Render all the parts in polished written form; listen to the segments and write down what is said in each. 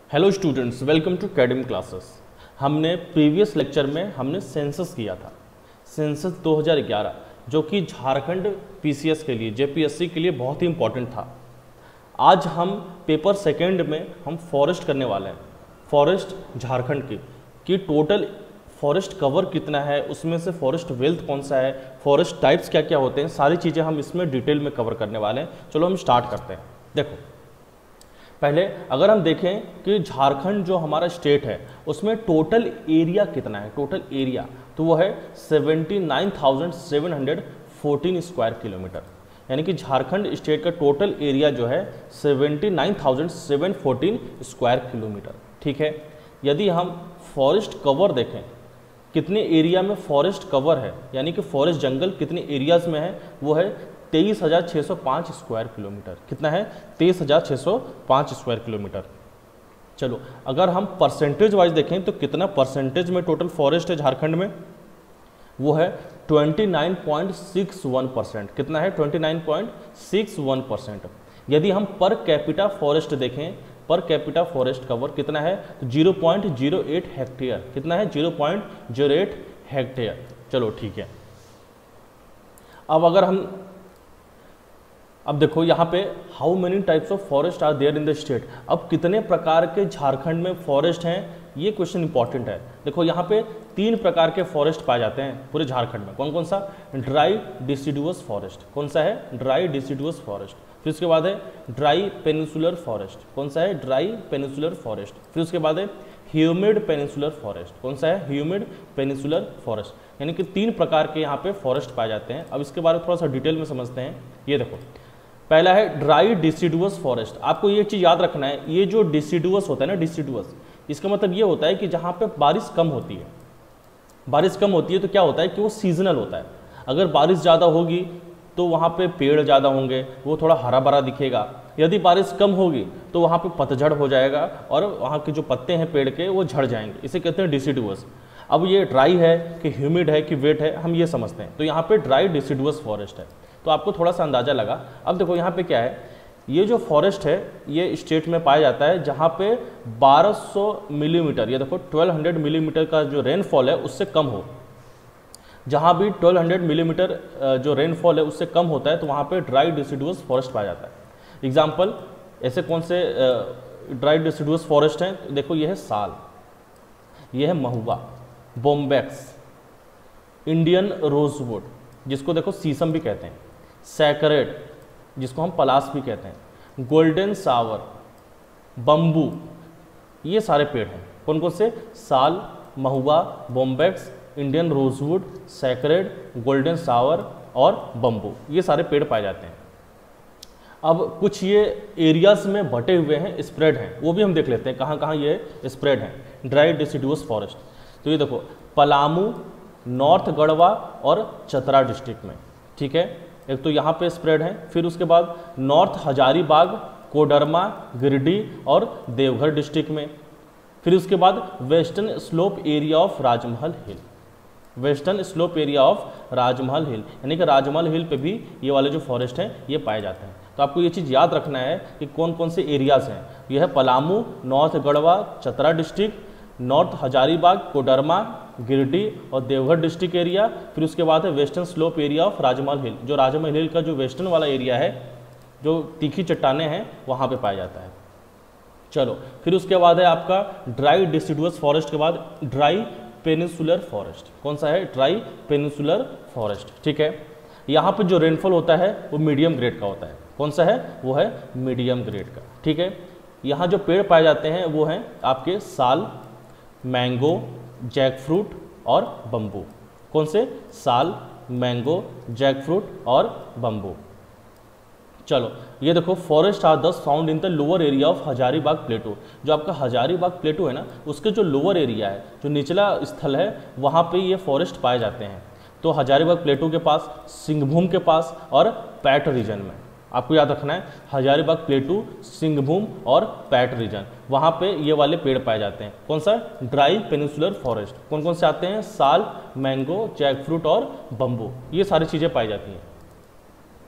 Hello students, welcome to Kadam classes. हमने previous lecture में हमने सेंसस किया था, सेंसस 2011, जो कि झारखंड पीसीएस के लिए, जेपीएससी के लिए बहुत ही इंपॉर्टेंट था। आज हम पेपर सेकंड में हम फॉरेस्ट करने वाले हैं, फॉरेस्ट झारखंड की कि टोटल फॉरेस्ट कवर कितना है, उसमें से फॉरेस्ट वेल्थ कौन सा है, फॉरेस्ट टाइप्स क्या क्या होते हैं, सारी चीज़ें हम इसमें डिटेल में कवर करने वाले हैं। चलो हम स्टार्ट करते हैं। देखो, पहले अगर हम देखें कि झारखंड जो हमारा स्टेट है उसमें टोटल एरिया कितना है, टोटल एरिया तो वो है 79,714 स्क्वायर किलोमीटर। यानी कि झारखंड स्टेट का टोटल एरिया जो है 79,714 स्क्वायर किलोमीटर। ठीक है, यदि हम फॉरेस्ट कवर देखें, कितने एरिया में फॉरेस्ट कवर है, यानी कि फॉरेस्ट जंगल कितने एरियाज में है, वो है 23,605 स्क्वायर किलोमीटर। कितना है? 23,605 स्क्वायर किलोमीटर। चलो, अगर हम परसेंटेज वाइज देखें तो कितना परसेंटेज में टोटल फॉरेस्ट है झारखंड में, वो है 29.61%। कितना है? 29.61%। यदि हम पर कैपिटा फॉरेस्ट देखें, पर कैपिटा फॉरेस्ट कवर कितना है? तो 0.08 हेक्टेयर। कितना है? 0.08 हेक्टेयर। चलो ठीक है। अब देखो यहाँ पे how many types of forest are there in the state. अब कितने प्रकार के झारखंड में फॉरेस्ट हैं, ये क्वेश्चन इंपॉर्टेंट है। देखो यहाँ पे 3 प्रकार के फॉरेस्ट पाए जाते हैं पूरे झारखंड में। कौन कौन सा? Dry deciduous forest. कौन सा है? Dry deciduous forest. फिर उसके बाद है ड्राई पेनिनसुलर फॉरेस्ट। कौन सा है? Dry peninsular forest. फिर उसके बाद है ह्यूमिड पेनिनसुलर फॉरेस्ट। कौन सा है? Humid peninsular forest. यानी कि 3 प्रकार के यहाँ पे फॉरेस्ट पाए जाते हैं। अब इसके बारे में थोड़ा सा डिटेल में समझते हैं। ये देखो, पहला है ड्राई डिसिडुअस फॉरेस्ट। आपको ये चीज़ याद रखना है, ये जो डिसिडुअस होता है ना, डिसिडुअस, इसका मतलब ये होता है कि जहाँ पे बारिश कम होती है, बारिश कम होती है तो क्या होता है कि वो सीजनल होता है। अगर बारिश ज़्यादा होगी तो वहाँ पे पेड़ ज़्यादा होंगे, वो थोड़ा हरा भरा दिखेगा। यदि बारिश कम होगी तो वहाँ पे पतझड़ हो जाएगा और वहाँ के जो पत्ते हैं पेड़ के वो झड़ जाएंगे। इसे कहते हैं डिसिडुअस। अब ये ड्राई है कि ह्यूमिड है कि वेट है, हम ये समझते हैं। तो यहाँ पे ड्राई डिसिडुअस फॉरेस्ट है, तो आपको थोड़ा सा अंदाजा लगा। अब देखो यहाँ पे क्या है, ये जो फॉरेस्ट है ये स्टेट में पाया जाता है जहाँ पे 1200 मिलीमीटर, ये देखो 1200 मिलीमीटर का जो रेनफॉल है उससे कम हो। जहाँ भी 1200 मिलीमीटर जो रेनफॉल है उससे कम होता है तो वहाँ पे ड्राई डिसिडुअस फॉरेस्ट पाया जाता है। एग्जाम्पल, ऐसे कौन से ड्राई डिसिडुअस फॉरेस्ट हैं? तो देखो, ये है साल, ये है महुआ, बोम्बैक्स, इंडियन रोजवुड जिसको देखो शीशम भी कहते हैं, सैकरेड जिसको हम पलास भी कहते हैं, गोल्डन सावर, बम्बू, ये सारे पेड़ हैं। कौन कौन से? साल, महुआ, बोम्बैक्स, इंडियन रोजवुड, सैकरेड, गोल्डन सावर और बम्बू, ये सारे पेड़ पाए जाते हैं। अब कुछ ये एरियाज में बटे हुए हैं, स्प्रेड हैं, वो भी हम देख लेते हैं कहाँ कहाँ ये स्प्रेड हैं ड्राई डिसिडुअस फॉरेस्ट। तो ये देखो, पलामू, नॉर्थ गढ़वा और चतरा डिस्ट्रिक्ट में। ठीक है, एक तो यहाँ पे स्प्रेड है। फिर उसके बाद नॉर्थ हजारीबाग, कोडरमा, गिरिडीह और देवघर डिस्ट्रिक्ट में। फिर उसके बाद western slope area of Rajmahal hill, western slope area of Rajmahal hill, यानी कि राजमहल हिल पे भी ये वाले जो फॉरेस्ट हैं ये पाए जाते हैं। तो आपको ये चीज़ याद रखना है कि कौन कौन से एरियाज हैं। यह है Palamu, north Garhwa, Chatra district, north Hazaribagh, Koderma, Giridih और देवघर डिस्ट्रिक्ट एरिया। फिर उसके बाद है western slope area of Rajmahal हिल, जो राजमहल हिल का जो वेस्टर्न वाला एरिया है, जो तीखी चट्टानें हैं वहाँ पे पाया जाता है। चलो, फिर उसके बाद है आपका ड्राई डिसिडुअस फॉरेस्ट के बाद ड्राई पेनिनसुलर फॉरेस्ट। कौन सा है? Dry peninsular forest. ठीक है, यहाँ पे जो रेनफॉल होता है वो मीडियम ग्रेड का होता है। कौन सा है? वो है मीडियम ग्रेड का। ठीक है, यहाँ जो पेड़ पाए जाते हैं वो हैं आपके साल, मैंगो, जैकफ्रूट और बम्बू। कौन से? साल, मैंगो, जैकफ्रूट और बम्बू। चलो, ये देखो, फॉरेस्ट आर दस found in the lower area of Hazaribagh प्लेटू। जो आपका हजारीबाग प्लेटू है ना, उसके जो लोअर एरिया है, जो निचला स्थल है, वहाँ पे ये फॉरेस्ट पाए जाते हैं। तो हजारीबाग प्लेटू के पास, सिंहभूम के पास और पैट रीजन में। आपको याद रखना है, हजारीबाग प्लेटू, सिंहभूम और पैट रीजन, वहाँ पे ये वाले पेड़ पाए जाते हैं। कौन सा? Dry peninsular forest. कौन कौन से आते हैं? साल, मैंगो, जैकफ्रूट और बम्बू, ये सारी चीज़ें पाई जाती हैं।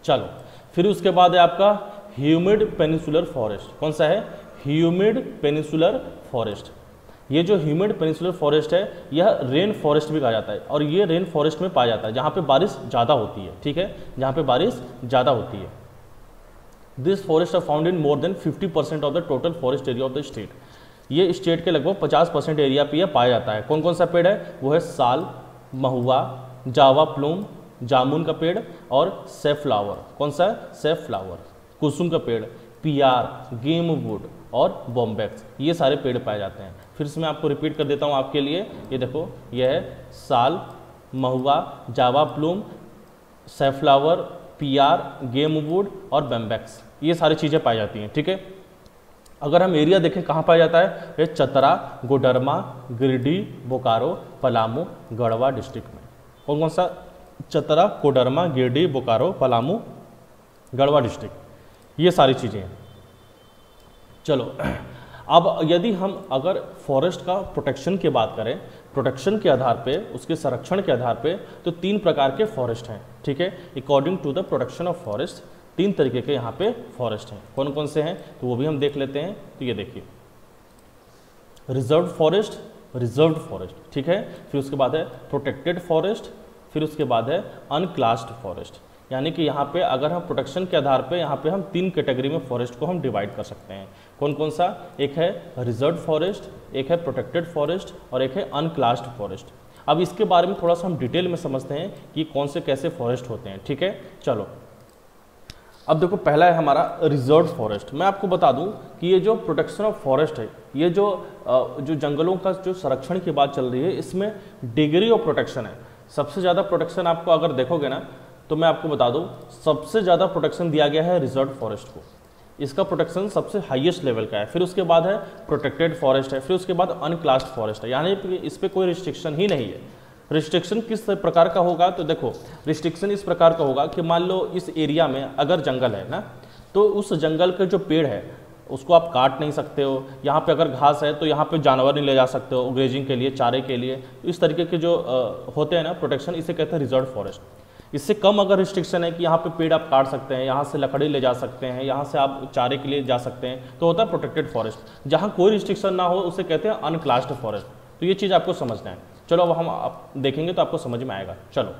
चलो, फिर उसके बाद है आपका ह्यूमिड पेनिनसुलर फॉरेस्ट। कौन सा है? Humid peninsular forest. ये जो ह्यूमिड पेनिनसुलर फॉरेस्ट है यह रेन फॉरेस्ट भी कहा जाता है, और ये रेन फॉरेस्ट में पाया जाता है जहाँ पे बारिश ज़्यादा होती है, ठीक है, जहाँ पे बारिश ज़्यादा होती है। This forest are found in more than 50% of the total forest area of the state. ये स्टेट के लगभग 50% एरिया पे पाया जाता है। कौन कौन सा पेड़ है? वो है साल, महुआ, जावा प्लूम, जामुन का पेड़ और सेफ्लावर। कौन सा है? सेफ्लावर। कुसुम का पेड़, पियार, गेम वुड और बॉम्बैक्स, ये सारे पेड़ पाए जाते हैं। फिर से मैं आपको रिपीट कर देता हूँ आपके लिए। ये देखो, यह है साल, महुआ, जावा प्लूम, सेफ्लावर, पियार, गेम वुड और बॉम्बैक्स, ये सारी चीज़ें पाई जाती हैं, ठीक है। अगर हम एरिया देखें कहाँ पाया जाता है? ये चतरा, गोडरमा, गिरिडीह, बोकारो, पलामू, गढ़वा डिस्ट्रिक्ट में। कौन कौन सा? चतरा, कोडरमा, गिरिडीह, बोकारो, पलामू, गढ़वा डिस्ट्रिक्ट, ये सारी चीज़ें हैं। चलो, अब यदि हम अगर फॉरेस्ट का प्रोटेक्शन की बात करें, प्रोटेक्शन के आधार पे, उसके संरक्षण के आधार पे, तो 3 प्रकार के फॉरेस्ट हैं, ठीक है। According to the protection of forest 3 तरीके के यहाँ पे फॉरेस्ट हैं। कौन कौन से हैं तो वो भी हम देख लेते हैं। तो ये देखिए, रिजर्व फॉरेस्ट, ठीक है। फिर उसके बाद है प्रोटेक्टेड फॉरेस्ट, फिर उसके बाद है अनक्लास्ड फॉरेस्ट। यानी कि यहाँ पे अगर हम प्रोटेक्शन के आधार पे यहाँ पे हम 3 कैटेगरी में फॉरेस्ट को हम डिवाइड कर सकते हैं। कौन कौन सा? एक है रिजर्व फॉरेस्ट, एक है प्रोटेक्टेड फॉरेस्ट और एक है अनक्लास्ड फॉरेस्ट। अब इसके बारे में थोड़ा सा हम डिटेल में समझते हैं कि कौन से कैसे फॉरेस्ट होते हैं, ठीक है। चलो, अब देखो, पहला है हमारा रिजर्व फॉरेस्ट। मैं आपको बता दूं कि ये जो प्रोटेक्शन ऑफ फॉरेस्ट है, ये जो जंगलों का जो संरक्षण की बात चल रही है, इसमें डिग्री ऑफ प्रोटेक्शन है। सबसे ज़्यादा प्रोटेक्शन आपको अगर देखोगे ना, तो मैं आपको बता दूं, सबसे ज़्यादा प्रोटेक्शन दिया गया है रिजर्व फॉरेस्ट को। इसका प्रोटेक्शन सबसे हाईएस्ट लेवल का है। फिर उसके बाद है प्रोटेक्टेड फॉरेस्ट है, फिर उसके बाद अनक्लास्ड फॉरेस्ट है। यानी इस पर कोई रिस्ट्रिक्शन ही नहीं है। रिस्ट्रिक्शन किस प्रकार का होगा? तो देखो, रिस्ट्रिक्शन इस प्रकार का होगा कि मान लो इस एरिया में अगर जंगल है ना, तो उस जंगल के जो पेड़ है उसको आप काट नहीं सकते हो। यहाँ पे अगर घास है तो यहाँ पे जानवर नहीं ले जा सकते हो ग्रेजिंग के लिए, चारे के लिए। तो इस तरीके के जो होते हैं ना प्रोटेक्शन, इसे कहते हैं रिजर्व फॉरेस्ट। इससे कम अगर रिस्ट्रिक्शन है कि यहाँ पे पेड़ आप काट सकते हैं, यहाँ से लकड़ी ले जा सकते हैं, यहाँ से आप चारे के लिए जा सकते हैं, तो होता है प्रोटेक्टेड फॉरेस्ट। जहाँ कोई रिस्ट्रिक्शन ना हो उसे कहते हैं अनक्लास्ड फॉरेस्ट। तो ये चीज़ आपको समझना है। चलो, अब हम आप देखेंगे तो आपको समझ में आएगा। चलो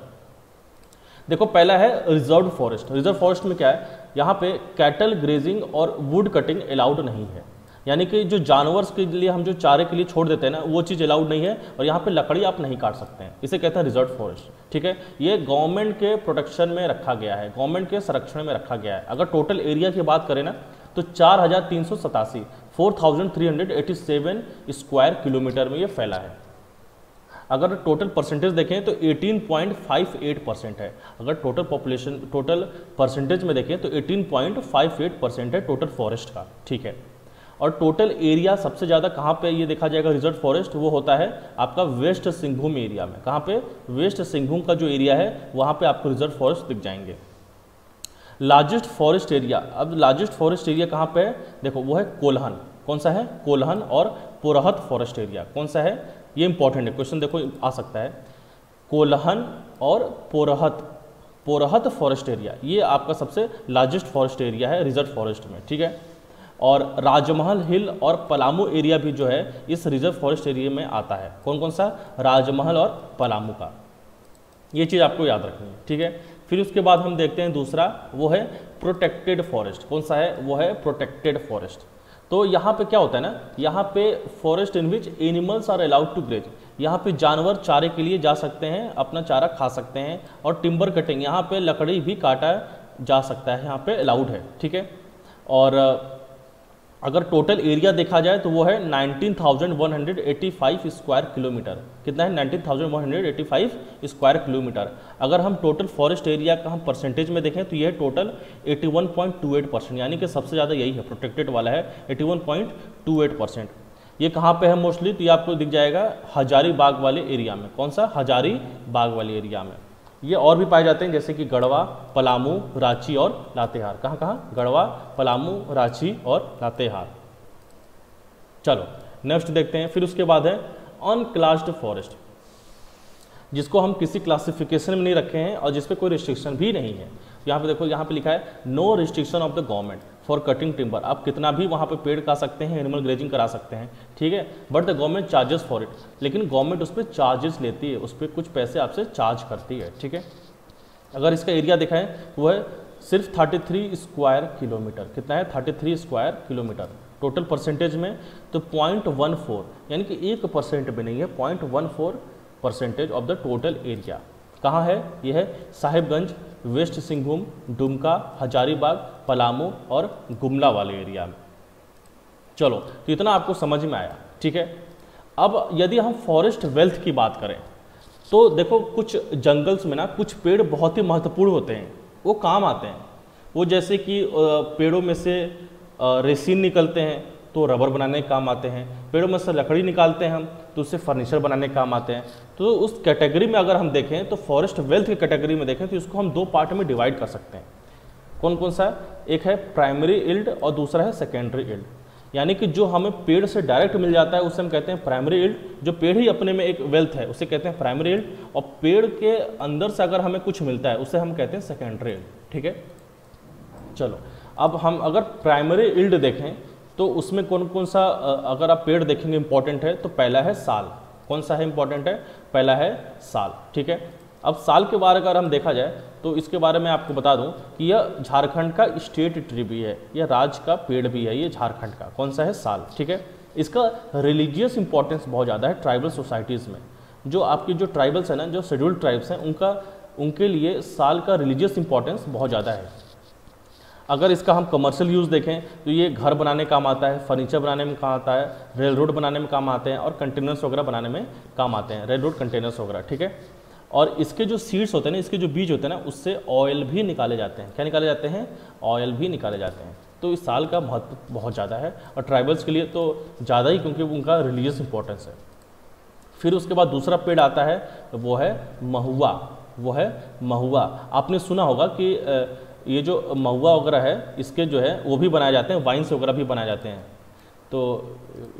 देखो, पहला है रिजर्व फॉरेस्ट। रिजर्व फॉरेस्ट में क्या है? यहाँ पे कैटल ग्रेजिंग और वुड कटिंग अलाउड नहीं है। यानी कि जो जानवर के लिए हम जो चारे के लिए छोड़ देते हैं ना, वो चीज़ अलाउड नहीं है, और यहाँ पे लकड़ी आप नहीं काट सकते हैं। इसे कहते हैं रिजर्व फॉरेस्ट, ठीक है। ये गवर्नमेंट के प्रोटेक्शन में रखा गया है, गवर्नमेंट के संरक्षण में रखा गया है। अगर टोटल एरिया की बात करें ना, तो 4387 स्क्वायर किलोमीटर में ये फैला है। अगर टोटल परसेंटेज देखें तो 18.58% है। अगर टोटल पॉपुलेशन, टोटल परसेंटेज में देखें तो 18.58% है टोटल फॉरेस्ट का, ठीक है। और टोटल एरिया सबसे ज़्यादा कहाँ पे ये देखा जाएगा रिजर्व फॉरेस्ट? वो होता है आपका वेस्ट सिंहभूम एरिया में। कहाँ पे? वेस्ट सिंहभूम का जो एरिया है वहाँ पे आपको रिजर्व फॉरेस्ट दिख जाएंगे। लार्जेस्ट फॉरेस्ट एरिया, अब लार्जेस्ट फॉरेस्ट एरिया कहाँ पे है? देखो, वो है कोल्हन। कौन सा है? कोल्हन और पोरहत फॉरेस्ट एरिया। कौन सा है? ये इंपॉर्टेंट है, क्वेश्चन देखो आ सकता है। कोल्हन और पोरहत फॉरेस्ट एरिया, ये आपका सबसे लार्जेस्ट फॉरेस्ट एरिया है रिजर्व फॉरेस्ट में, ठीक है। और राजमहल हिल और पलामू एरिया भी जो है इस रिजर्व फॉरेस्ट एरिया में आता है। कौन कौन सा? राजमहल और पलामू का। ये चीज़ आपको याद रखनी है, ठीक है। फिर उसके बाद हम देखते हैं दूसरा, वो है प्रोटेक्टेड फॉरेस्ट। कौन सा है? वो है प्रोटेक्टेड फॉरेस्ट। तो यहाँ पे क्या होता है ना, यहाँ पे forest in which animals are allowed to graze. यहाँ पे जानवर चारे के लिए जा सकते हैं, अपना चारा खा सकते हैं। और टिम्बर कटिंग, यहाँ पे लकड़ी भी काटा जा सकता है, यहाँ पे अलाउड है, ठीक है। और अगर टोटल एरिया देखा जाए तो वो है 19,185 स्क्वायर किलोमीटर। कितना है? 19,185 स्क्वायर किलोमीटर। अगर हम टोटल फॉरेस्ट एरिया का हम परसेंटेज में देखें तो ये है टोटल 81.28%, यानी कि सबसे ज़्यादा यही है, प्रोटेक्टेड वाला है 81.28%। ये कहाँ पे है मोस्टली? तो ये आपको दिख जाएगा हजारीबाग वाले एरिया में। कौन सा? हजारीबाग वाले एरिया में। ये और भी पाए जाते हैं, जैसे कि गढ़वा, पलामू, रांची और लातेहार। कहाँ कहाँ? गढ़वा, पलामू, रांची और लातेहार। चलो नेक्स्ट देखते हैं। फिर उसके बाद है अनक्लास्ड फॉरेस्ट, जिसको हम किसी क्लासिफिकेशन में नहीं रखे हैं और जिस पे कोई रिस्ट्रिक्शन भी नहीं है। यहाँ पे देखो, यहाँ पे लिखा है no restriction of the government for cutting timber, आप कितना भी वहाँ पे पेड़ काट सकते हैं, एनिमल ग्रेजिंग करा सकते हैं, ठीक है, but the government charges for it, लेकिन गवर्नमेंट उस पर चार्जेस लेती है, उस पर कुछ पैसे आपसे चार्ज करती है, ठीक है। अगर इसका एरिया दिखाएं तो वह सिर्फ 33 स्क्वायर किलोमीटर, कितना है 33 स्क्वायर किलोमीटर टोटल परसेंटेज में, तो 0.14 यानी कि 1% भी नहीं है, 0.14% ऑफ द टोटल एरिया कहाँ है, यह है साहिबगंज, वेस्ट सिंहभूम, दुमका, हजारीबाग, पलामू और गुमला वाले एरिया में। चलो तो इतना आपको समझ में आया, ठीक है। अब यदि हम फॉरेस्ट वेल्थ की बात करें तो देखो कुछ जंगल्स में ना कुछ पेड़ बहुत ही महत्वपूर्ण होते हैं, वो काम आते हैं, वो जैसे कि पेड़ों में से रेसिन निकलते हैं तो रबर बनाने के काम आते हैं, पेड़ों में से लकड़ी निकालते हैं हम तो उससे फर्नीचर बनाने के काम आते हैं। तो उस कैटेगरी में अगर हम देखें तो फॉरेस्ट वेल्थ की कैटेगरी में देखें तो इसको हम दो पार्ट में डिवाइड कर सकते हैं। कौन कौन सा? एक है प्राइमरी इल्ड और दूसरा है सेकेंडरी इल्ड। यानी कि जो हमें पेड़ से डायरेक्ट मिल जाता है उसे हम कहते हैं प्राइमरी इल्ड, जो पेड़ ही अपने में एक वेल्थ है उसे कहते हैं प्राइमरी इल्ड, और पेड़ के अंदर से अगर हमें कुछ मिलता है उसे हम कहते हैं सेकेंडरी इल्ड, ठीक है। चलो अब हम अगर प्राइमरी इल्ड देखें तो उसमें कौन कौन सा अगर आप पेड़ देखेंगे इंपॉर्टेंट है तो पहला है साल। कौन सा है इंपॉर्टेंट है? पहला है साल, ठीक है। अब साल के बारे में अगर हम देखा जाए तो इसके बारे में आपको बता दूं कि यह झारखंड का स्टेट ट्री भी है, यह राज्य का पेड़ भी है, ये झारखंड का। कौन सा है? साल, ठीक है। इसका रिलीजियस इंपॉर्टेंस बहुत ज़्यादा है ट्राइबल सोसाइटीज़ में। जो आपकी जो ट्राइबल्स है ना, जो शेड्यूल्ड ट्राइब्स हैं, उनके लिए साल का रिलीजियस इंपॉर्टेंस बहुत ज़्यादा है। अगर इसका हम कमर्शियल यूज़ देखें तो ये घर बनाने काम आता है, फर्नीचर बनाने में काम आता है, रेल रोड बनाने में काम आते हैं और कंटेनर्स वगैरह बनाने में काम आते हैं, रेल रोड कंटेनर्स वगैरह, ठीक है। और इसके जो सीड्स होते हैं ना, इसके जो बीज होते हैं ना, उससे ऑयल भी निकाले जाते हैं। क्या निकाले जाते हैं? ऑयल भी निकाले जाते हैं। तो इस साल का महत्व बहुत ज़्यादा है और ट्राइबल्स के लिए तो ज़्यादा ही, क्योंकि उनका रिलीजियस इंपॉर्टेंस है। फिर उसके बाद दूसरा पेड़ आता है, वो है महुआ। वो है महुआ। आपने सुना होगा कि ये जो महुआ वगैरह है इसके जो है वो भी बनाए जाते हैं, वाइन्स वगैरह भी बनाए जाते हैं। तो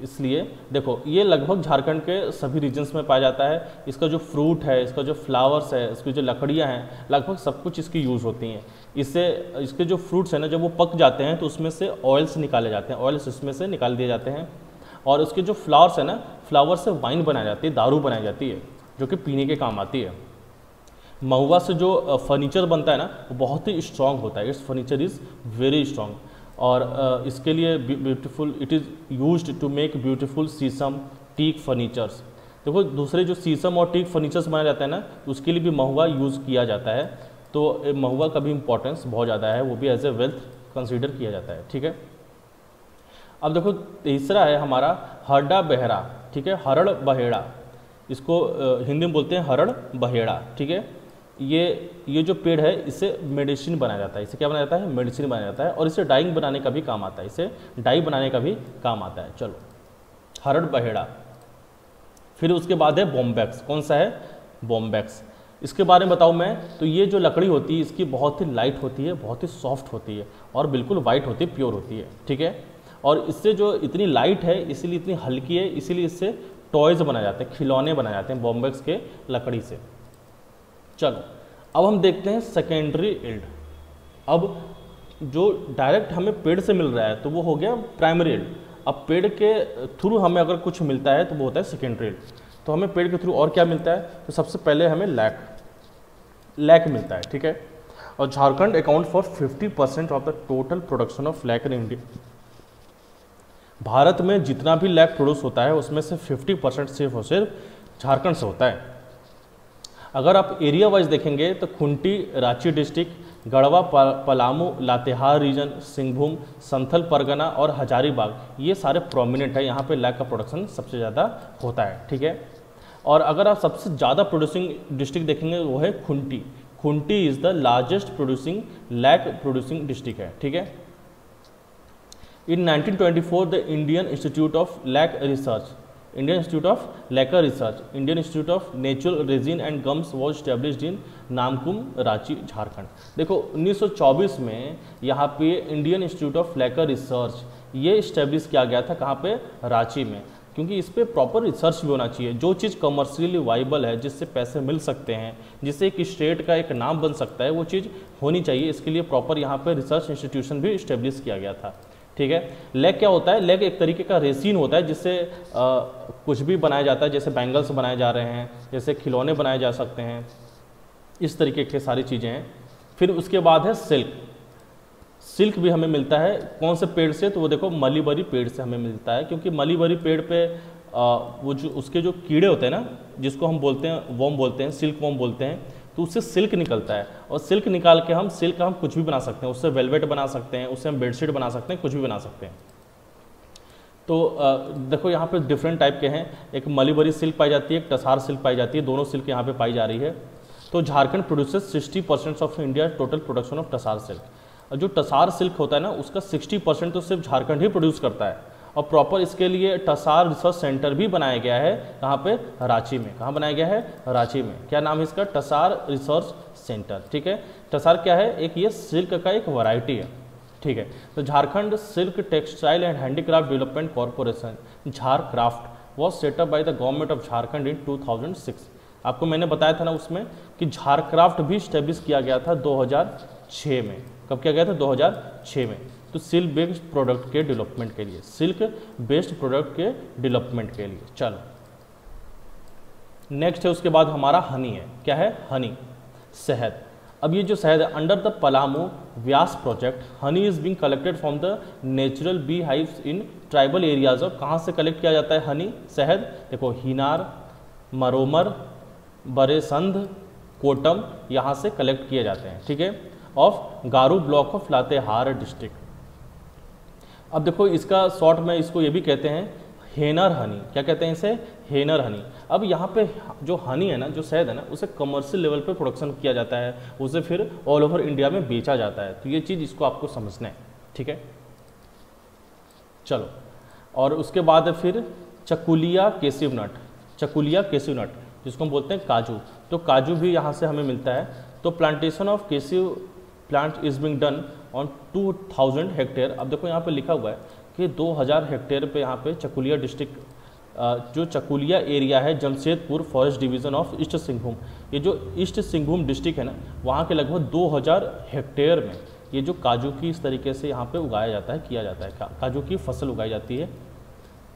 इसलिए देखो ये लगभग झारखंड के सभी रीजन्स में पाया जाता है। इसका जो फ्रूट है, इसका जो फ्लावर्स है, इसकी जो लकड़ियाँ हैं, लगभग सब कुछ इसकी यूज़ होती हैं। इससे इसके जो फ्रूट्स हैं ना, जब वो पक जाते हैं तो उसमें से ऑयल्स निकाले जाते हैं, ऑयल्स इसमें से निकाल दिए जाते हैं। और उसके जो फ्लावर्स है ना, फ्लावर से वाइन बनाई जाती है, दारू बनाई जाती है, जो कि पीने के काम आती है। महुआ से जो फर्नीचर बनता है ना, वो बहुत ही स्ट्रॉन्ग होता है। It's furniture is very strong. और इसके लिए beautiful, it is used to make beautiful sheesham, teak furnitures. देखो दूसरे जो शीशम और टीक फर्नीचर्स बनाए जाते हैं ना, उसके लिए भी महुआ यूज़ किया जाता है। तो महुआ का भी इंपॉर्टेंस बहुत ज़्यादा है, वो भी एज ए वेल्थ कंसिडर किया जाता है, ठीक है। अब देखो तीसरा है हमारा हरड़ा बहेड़ा, ठीक है, हरड़ बहेड़ा। इसको हिंदी में बोलते हैं हरड़ बहेड़ा, ठीक है। ये जो पेड़ है इससे मेडिसिन बनाया जाता है। इसे क्या बनाया जाता है? मेडिसिन बनाया जाता है। और इसे डाइंग बनाने का भी काम आता है, इसे डाई बनाने का भी काम आता है। चलो हरड़ बहेड़ा। फिर उसके बाद है बॉम्बैक्स। कौन सा है? बॉम्बैक्स। इसके बारे में बताऊँ मैं तो ये जो लकड़ी होती है इसकी बहुत ही लाइट होती है, बहुत ही सॉफ्ट होती है और बिल्कुल वाइट होती है, प्योर होती है, ठीक है। और इससे जो इतनी लाइट है, इसीलिए इतनी हल्की है, इसीलिए इससे टॉयज़ बनाए जाते हैं, खिलौने बनाए जाते हैं बॉम्बैक्स के लकड़ी से। चलो अब हम देखते हैं सेकेंडरी इल्ड। अब जो डायरेक्ट हमें पेड़ से मिल रहा है तो वो हो गया प्राइमरी इल्ड। अब पेड़ के थ्रू हमें अगर कुछ मिलता है तो वो होता है सेकेंडरी इल्ड। तो हमें पेड़ के थ्रू और क्या मिलता है? तो सबसे पहले हमें लैक मिलता है, ठीक है। और Jharkhand account for 50% of the total production of lac in India. Bharat में जितना भी लैक प्रोड्यूस होता है उसमें से 50% सिर्फ और सिर्फ झारखंड से होता है। अगर आप एरिया वाइज देखेंगे तो खूंटी, रांची डिस्ट्रिक्ट, गढ़वा, पलामू, लातेहार रीजन, सिंहभूम, संथल परगना और हजारीबाग, ये सारे प्रोमिनेंट है। यहाँ पे लैक का प्रोडक्शन सबसे ज़्यादा होता है, ठीक है। और अगर आप सबसे ज़्यादा प्रोड्यूसिंग डिस्ट्रिक्ट देखेंगे वो है Khunti. Khunti is the largest producing lac producing district है, ठीक है। In 1924 the Indian Institute of lac research, Indian Institute of lacquer research, Indian Institute of natural resin and gums was established in Namkum, Ranchi, Jharkhand. देखो 1924 में यहाँ पे Indian Institute of lacquer research ये establish किया गया था। कहाँ पे? रांची में। क्योंकि इस पर प्रॉपर रिसर्च भी होना चाहिए। जो चीज़ कमर्शियली वाइबल है, जिससे पैसे मिल सकते हैं, जिससे एक स्टेट का एक नाम बन सकता है, वो चीज़ होनी चाहिए। इसके लिए प्रॉपर यहाँ पे रिसर्च इंस्टीट्यूशन भी इस्टेब्लिश किया गया था। ठीक है। लेग क्या होता है? लेग एक तरीके का रेसिन होता है जिससे कुछ भी बनाया जाता है, जैसे बैंगल्स बनाए जा रहे हैं, जैसे खिलौने बनाए जा सकते हैं, इस तरीके की सारी चीज़ें हैं। फिर उसके बाद है सिल्क। सिल्क भी हमें मिलता है कौन से पेड़ से? तो वो देखो मलीबरी पेड़ से हमें मिलता है, क्योंकि मलीबरी पेड़ पे वो जो उसके जो कीड़े होते हैं ना, जिसको हम बोलते हैं वॉर्म बोलते हैं, सिल्क वॉर्म बोलते हैं, तो उससे सिल्क निकलता है। और सिल्क निकाल के हम सिल्क का हम कुछ भी बना सकते हैं, उससे वेलवेट बना सकते हैं, उससे हम बेडशीट बना सकते हैं, कुछ भी बना सकते हैं। तो देखो यहाँ पे डिफरेंट टाइप के हैं, एक मलीबरी सिल्क पाई जाती है, एक टसार सिल्क पाई जाती है, दोनों सिल्क यहाँ पे पाई जा रही है। तो Jharkhand produces 60% of India total production of tasar silk. और जो टसार सिल्क होता है ना, उसका 60% तो सिर्फ झारखंड ही प्रोड्यूस करता है। और प्रॉपर इसके लिए टसार रिसर्च सेंटर भी बनाया गया है, कहाँ पे? रांची में। कहाँ बनाया गया है? रांची में। क्या नाम है इसका? टसार रिसर्च सेंटर। ठीक है। टसार क्या है? एक ये सिल्क का एक वैरायटी है। ठीक है। तो Jharkhand silk textile and handicraft development corporation, Jharcraft, was set up by the government of Jharkhand in 2006। आपको मैंने बताया था ना उसमें कि झारक्राफ्ट भी स्टेब्लिश किया गया था 2006 में। कब किया गया था? 2006 में। तो सिल्क बेस्ड प्रोडक्ट के डेवलपमेंट के लिए, सिल्क बेस्ड प्रोडक्ट के डेवलपमेंट के लिए। चलो नेक्स्ट है, उसके बाद हमारा हनी है। क्या है? हनी, शहद। अब ये जो शहद है, under the Palamu Vyas project, honey is being collected from the natural bee hives in tribal areas of. कहाँ से कलेक्ट किया जाता है हनी, शहद? देखो हिनार, मरोमर, बरेसंध, कोटम, यहाँ से कलेक्ट किए जाते हैं। ठीक है। Of garu block of Latehar district. अब देखो इसका शॉर्ट में इसको ये भी कहते हैं हेनर हनी। क्या कहते हैं इसे? हेनर हनी। अब यहाँ पे जो हनी है ना, जो शहद है ना, उसे कमर्शियल लेवल पे प्रोडक्शन किया जाता है, उसे फिर ऑल ओवर इंडिया में बेचा जाता है। तो ये चीज़ इसको आपको समझना है। ठीक है। चलो, और उसके बाद फिर चकुलिया केसिव नट। चकुलिया केसिव नट जिसको हम बोलते हैं काजू, तो काजू भी यहाँ से हमें मिलता है। तो plantation of cashew plant is being done on 2000 hectare. अब देखो यहाँ पे लिखा हुआ है कि 2000 हेक्टेयर पे यहाँ पे चकुलिया डिस्ट्रिक्ट, जो चकुलिया एरिया है, Jamshedpur forest division of east Singhbhum, ये जो ईस्ट सिंहभूम डिस्ट्रिक्ट है ना, वहाँ के लगभग 2000 हेक्टेयर में ये जो काजू की इस तरीके से यहाँ पे उगाया जाता है, किया जाता है, काजू की फसल उगाई जाती है।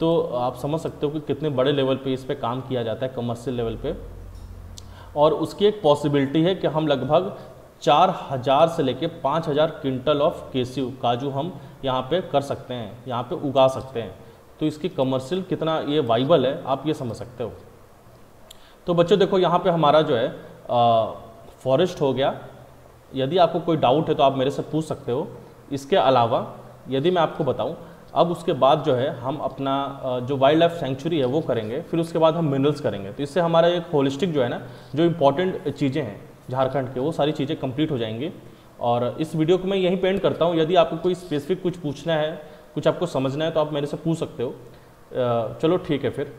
तो आप समझ सकते हो कि कितने बड़े लेवल पे इस पर काम किया जाता है, कमर्शियल लेवल पे। और उसकी एक पॉसिबिलिटी है कि हम लगभग 4000 से लेके 5000 क्विंटल ऑफ केसिव काजू हम यहाँ पे कर सकते हैं, यहाँ पे उगा सकते हैं। तो इसकी कमर्शियल कितना ये वाइबल है, आप ये समझ सकते हो। तो बच्चों देखो यहाँ पे हमारा जो है फॉरेस्ट हो गया। यदि आपको कोई डाउट है तो आप मेरे से पूछ सकते हो। इसके अलावा यदि मैं आपको बताऊँ, अब उसके बाद जो है हम अपना जो वाइल्ड लाइफ सेंचुरी है वो करेंगे, फिर उसके बाद हम मिनरल्स करेंगे। तो इससे हमारा एक होलिस्टिक जो है ना, जो इम्पोर्टेंट चीज़ें हैं झारखंड के, वो सारी चीज़ें कंप्लीट हो जाएंगी। और इस वीडियो को मैं यहीं पे एंड करता हूँ। यदि आपको कोई स्पेसिफिक कुछ पूछना है, कुछ आपको समझना है, तो आप मेरे से पूछ सकते हो। चलो ठीक है फिर।